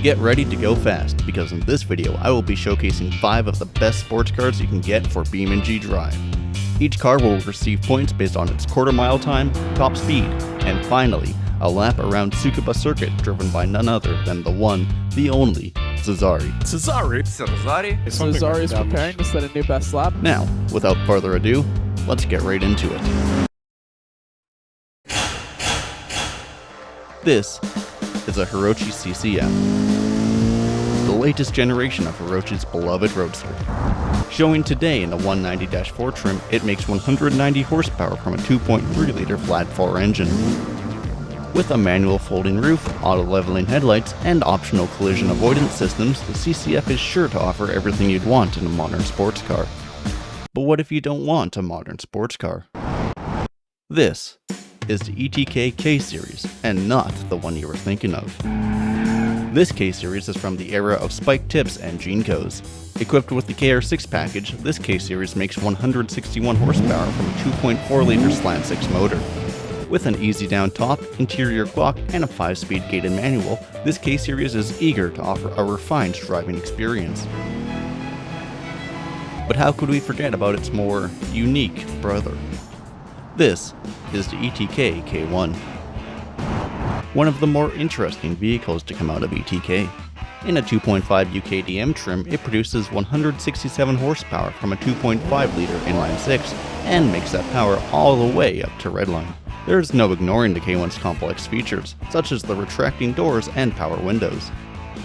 Get ready to go fast, because in this video I will be showcasing 5 of the best sports cars you can get for BeamNG Drive. Each car will receive points based on its quarter mile time, top speed, and finally, a lap around Tsukuba Circuit driven by none other than the one, the only, Serzari. Serzari is preparing to set a new best lap. Now, without further ado, let's get right into it. This is a Hirochi CCM, the latest generation of Hirochi's beloved roadster. Showing today in the 190-4 trim, it makes 190 horsepower from a 2.3-liter flat-4 engine. With a manual folding roof, auto-leveling headlights, and optional collision avoidance systems, the CCF is sure to offer everything you'd want in a modern sports car. But what if you don't want a modern sports car? This is the ETK K-Series, and not the one you were thinking of. This K-Series is from the era of spike tips and Genkos. Equipped with the KR6 package, this K-Series makes 161 horsepower from a 2.4-liter slant-6 motor. With an easy down top, interior clock, and a 5-speed gated manual, this K-Series is eager to offer a refined driving experience. But how could we forget about its more unique brother? This is the ETK K1. One of the more interesting vehicles to come out of ETK. In a 2.5 UKDM trim, it produces 167 horsepower from a 2.5-liter inline-6 and makes that power all the way up to redline. There's no ignoring the K1's complex features, such as the retracting doors and power windows.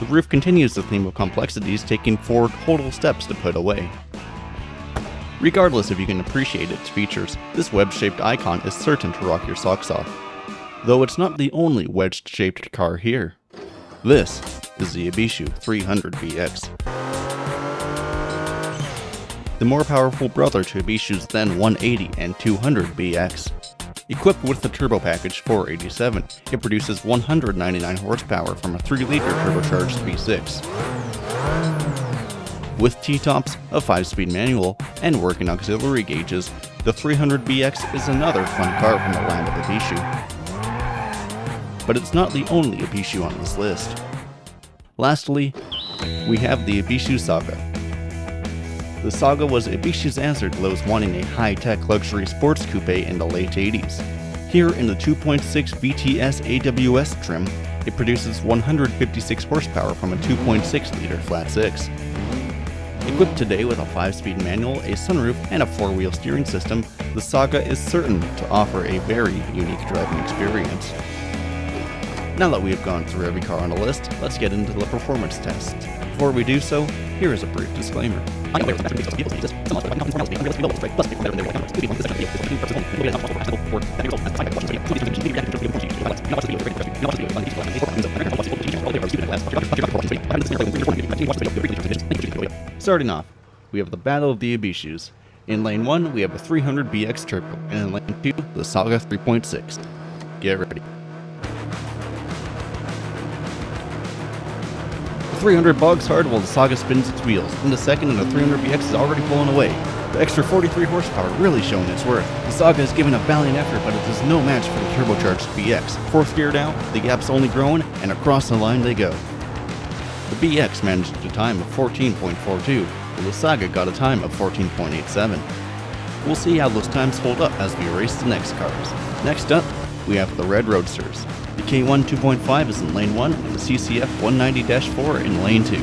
The roof continues the theme of complexities, taking 4 total steps to put away. Regardless if you can appreciate its features, this wedge-shaped icon is certain to rock your socks off. Though it's not the only wedge-shaped car here. This is the Ibishu 300BX. The more powerful brother to Ibishu's then 180 and 200BX. Equipped with the turbo package 487, it produces 199 horsepower from a 3-liter turbocharged V6. With T-tops, a 5-speed manual, and working auxiliary gauges, the 300BX is another fun car from the land of Ibishu. But it's not the only Ibishu on this list. Lastly, we have the Ibishu Saga. The Saga was Ibishu's answer to those wanting a high-tech luxury sports coupe in the late 80s. Here in the 2.6 VTS AWS trim, it produces 156 horsepower from a 2.6-liter flat-6. Equipped today with a 5-speed manual, a sunroof, and a 4-wheel steering system, the Saga is certain to offer a very unique driving experience. Now that we have gone through every car on the list, let's get into the performance test. Before we do so, here is a brief disclaimer. Starting off, we have the Battle of the Ibishus. In lane 1, we have a 300BX Turbo, and in lane 2, the Saga 3.6. Get ready. The 300 bogs hard while the Saga spins its wheels. In the second, and the 300BX is already blown away. The extra 43 horsepower really showing its worth. The Saga has given a valiant effort, but it is no match for the turbocharged BX. 4th gear down, the gap's only growing, and across the line they go. The BX managed a time of 14.42, while the Saga got a time of 14.87. We'll see how those times hold up as we race the next cars. Next up, we have the Red Roadsters. The K1 2.5 is in lane 1 and the CCF 190-4 in lane 2.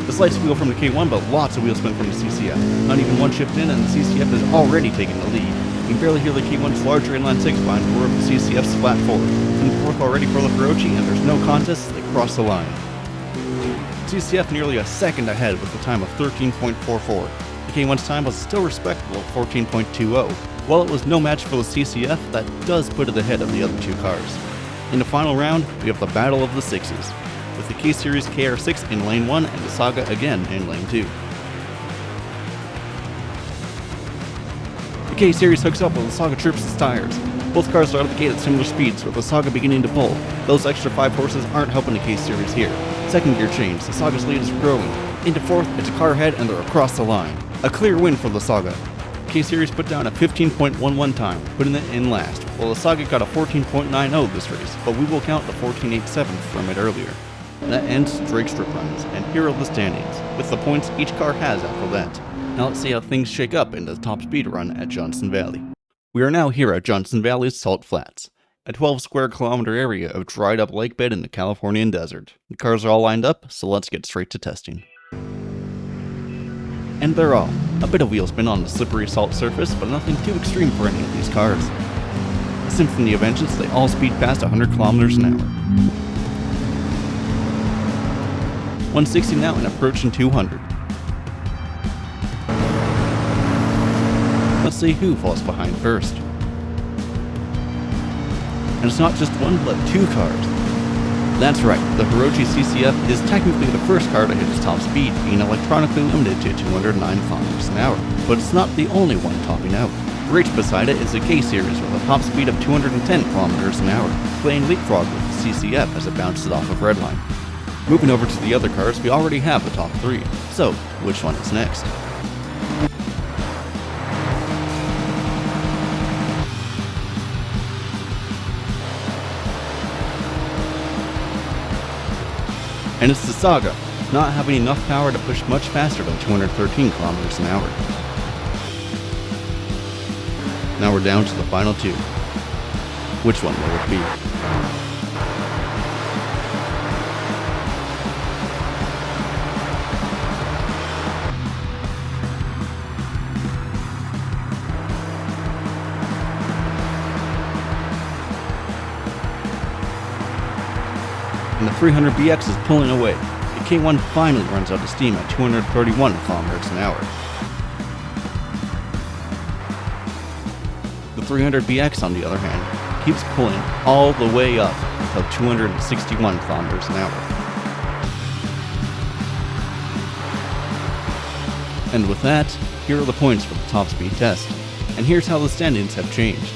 The slight wheel from the K1, but lots of wheel spin from the CCF. Not even one shift in and the CCF is already taking the lead. You can barely hear the K1's larger inline 6 behind the roar of the CCF's flat 4. In the 4th already for the Hirochi, and there's no contest, they cross the line. CCF nearly a second ahead with a time of 13.44. The K1's time was still respectable at 14.20. While it was no match for the CCF, that does put it ahead of the other 2 cars. In the final round, we have the Battle of the Sixes, with the K-Series KR6 in lane 1 and the Saga again in lane 2. The K-Series hooks up while the Saga trips its tires. Both cars are out of the gate at similar speeds, with the Saga beginning to pull. Those extra 5 horses aren't helping the K-Series here. Second gear change, the Saga's lead is growing. Into 4th, it's a car ahead and they're across the line. A clear win for the Saga. K-Series put down a 15.11 time, putting it in last, while the Saga got a 14.90 this race, but we will count the 14.87 from it earlier. That ends Drake Strip Runs, and here are the standings, with the points each car has after that. Now let's see how things shake up in the top speed run at Johnson Valley. We are now here at Johnson Valley's Salt Flats, a 12 square kilometer area of dried up lake bed in the Californian desert. The cars are all lined up, so let's get straight to testing. And they're off. A bit of wheel spin on the slippery salt surface, but nothing too extreme for any of these cars. Symphony of Engines, they all speed past 100 kilometers an hour. 160 now and approaching 200. Let's see who falls behind first. And it's not just one, but two cars. That's right, the Hirochi CCF is technically the first car to hit its top speed, being electronically limited to 209 kilometers an hour. But it's not the only one topping out. Right beside it is a K-Series with a top speed of 210 kilometers an hour, playing leapfrog with the CCF as it bounces off of redline. Moving over to the other cars, we already have the top three. So, which one is next? And it's the Saga, not having enough power to push much faster than 213 kilometers an hour. Now we're down to the final two. Which one will it be? And the 300BX is pulling away. The K1 finally runs out of steam at 231 kilometers an hour. The 300BX, on the other hand, keeps pulling all the way up until 261 kilometers an hour. And with that, here are the points for the top speed test. And here's how the standings have changed.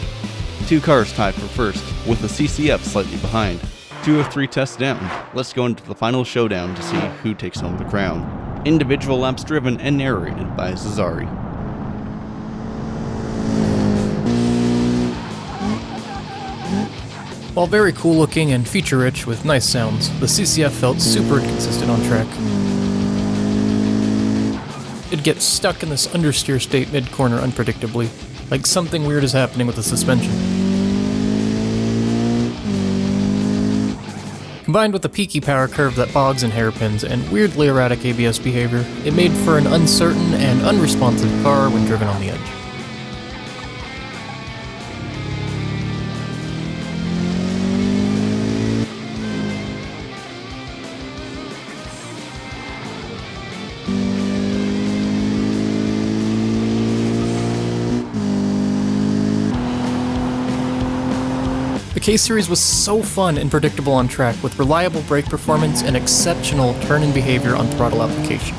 Two cars tied for first, with the CCF slightly behind. 2 of 3 tests down. Let's go into the final showdown to see who takes home the crown. Individual laps driven and narrated by Serzari. While very cool looking and feature rich with nice sounds, the CCF felt super inconsistent on track. It'd get stuck in this understeer state mid-corner unpredictably, like something weird is happening with the suspension. Combined with the peaky power curve that bogs in hairpins and weirdly erratic ABS behavior, it made for an uncertain and unresponsive car when driven on the edge. The K-Series was so fun and predictable on track, with reliable brake performance and exceptional turn-in behavior on throttle application.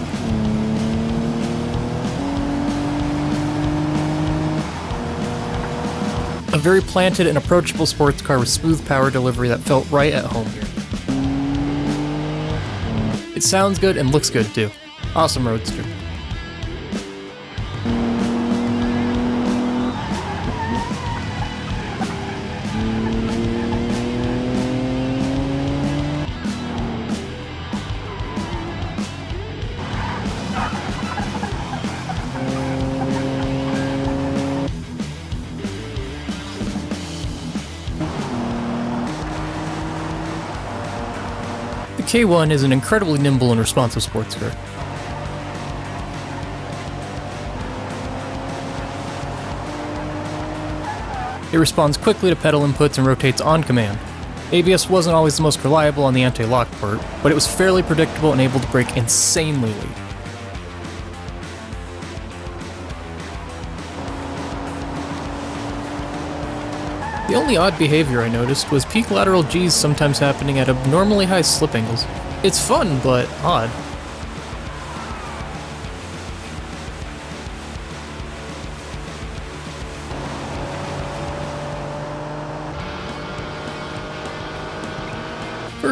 A very planted and approachable sports car with smooth power delivery that felt right at home here. It sounds good and looks good too. Awesome roadster. The K1 is an incredibly nimble and responsive sports car. It responds quickly to pedal inputs and rotates on command. ABS wasn't always the most reliable on the anti-lock part, but it was fairly predictable and able to brake insanely late. The only odd behavior I noticed was peak lateral G's sometimes happening at abnormally high slip angles. It's fun, but odd.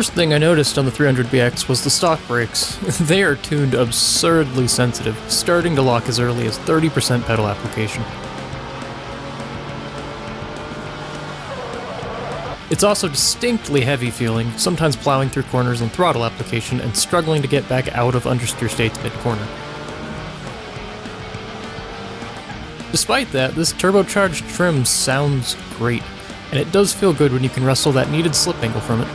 first thing I noticed on the 300BX was the stock brakes. They are tuned absurdly sensitive, starting to lock as early as 30% pedal application. It's also distinctly heavy feeling, sometimes plowing through corners in throttle application and struggling to get back out of understeer states mid-corner. Despite that, this turbocharged trim sounds great, and it does feel good when you can wrestle that needed slip angle from it.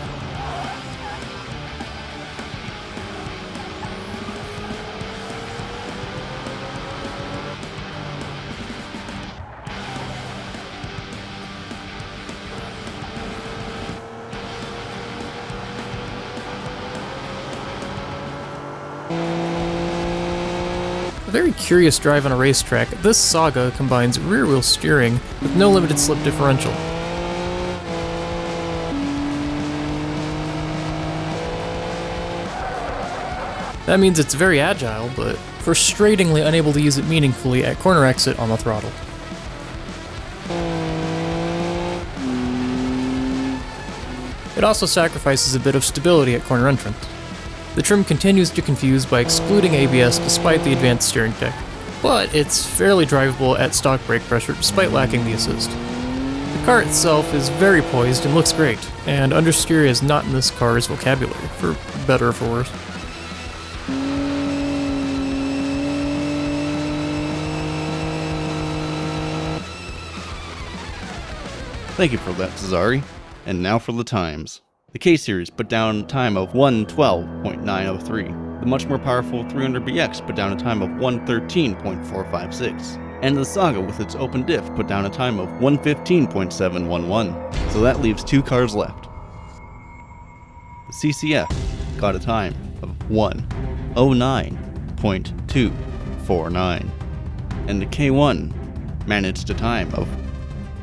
A very curious drive on a racetrack, this Saga combines rear-wheel steering with no limited slip differential. That means it's very agile, but frustratingly unable to use it meaningfully at corner exit on the throttle. It also sacrifices a bit of stability at corner entrance. The trim continues to confuse by excluding ABS despite the advanced steering tech, but it's fairly drivable at stock brake pressure despite lacking the assist. The car itself is very poised and looks great, and understeer is not in this car's vocabulary, for better or for worse. Thank you for that, Serzari. And now for the times. The K-Series put down a time of 1:12.903. The much more powerful 300BX put down a time of 1:13.456. And the Saga with its open diff put down a time of 1:15.711. So that leaves two cars left. The CCF got a time of 1:09.249. And the K1 managed a time of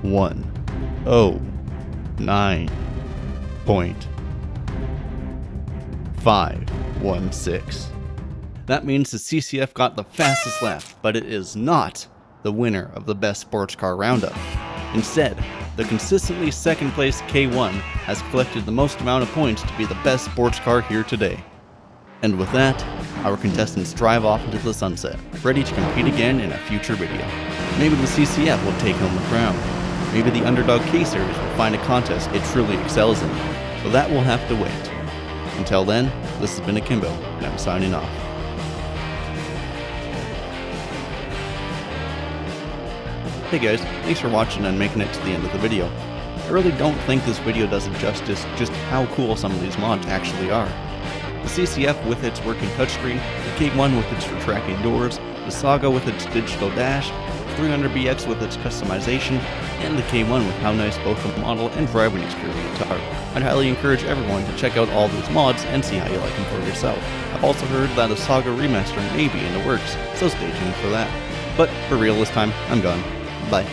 1:09.516. That means the CCF got the fastest lap, but it is not the winner of the best sports car roundup. Instead, the consistently second place K1 has collected the most amount of points to be the best sports car here today. And with that, our contestants drive off into the sunset, ready to compete again in a future video. Maybe the CCF will take home the crown. Maybe the Underdog K-Series will find a contest it truly excels in, so that will have to wait. Until then, this has been Akimbo, and I'm signing off. Hey guys, thanks for watching and making it to the end of the video. I really don't think this video does it justice just how cool some of these mods actually are. The CCF with its working touchscreen, the K1 with its retracting doors, the Saga with its digital dash, 300BX with its customization, and the K1 with how nice both the model and driving experience are. I'd highly encourage everyone to check out all these mods and see how you like them for yourself. I've also heard that a Saga remaster may be in the works, so stay tuned for that. But for real this time, I'm gone. Bye.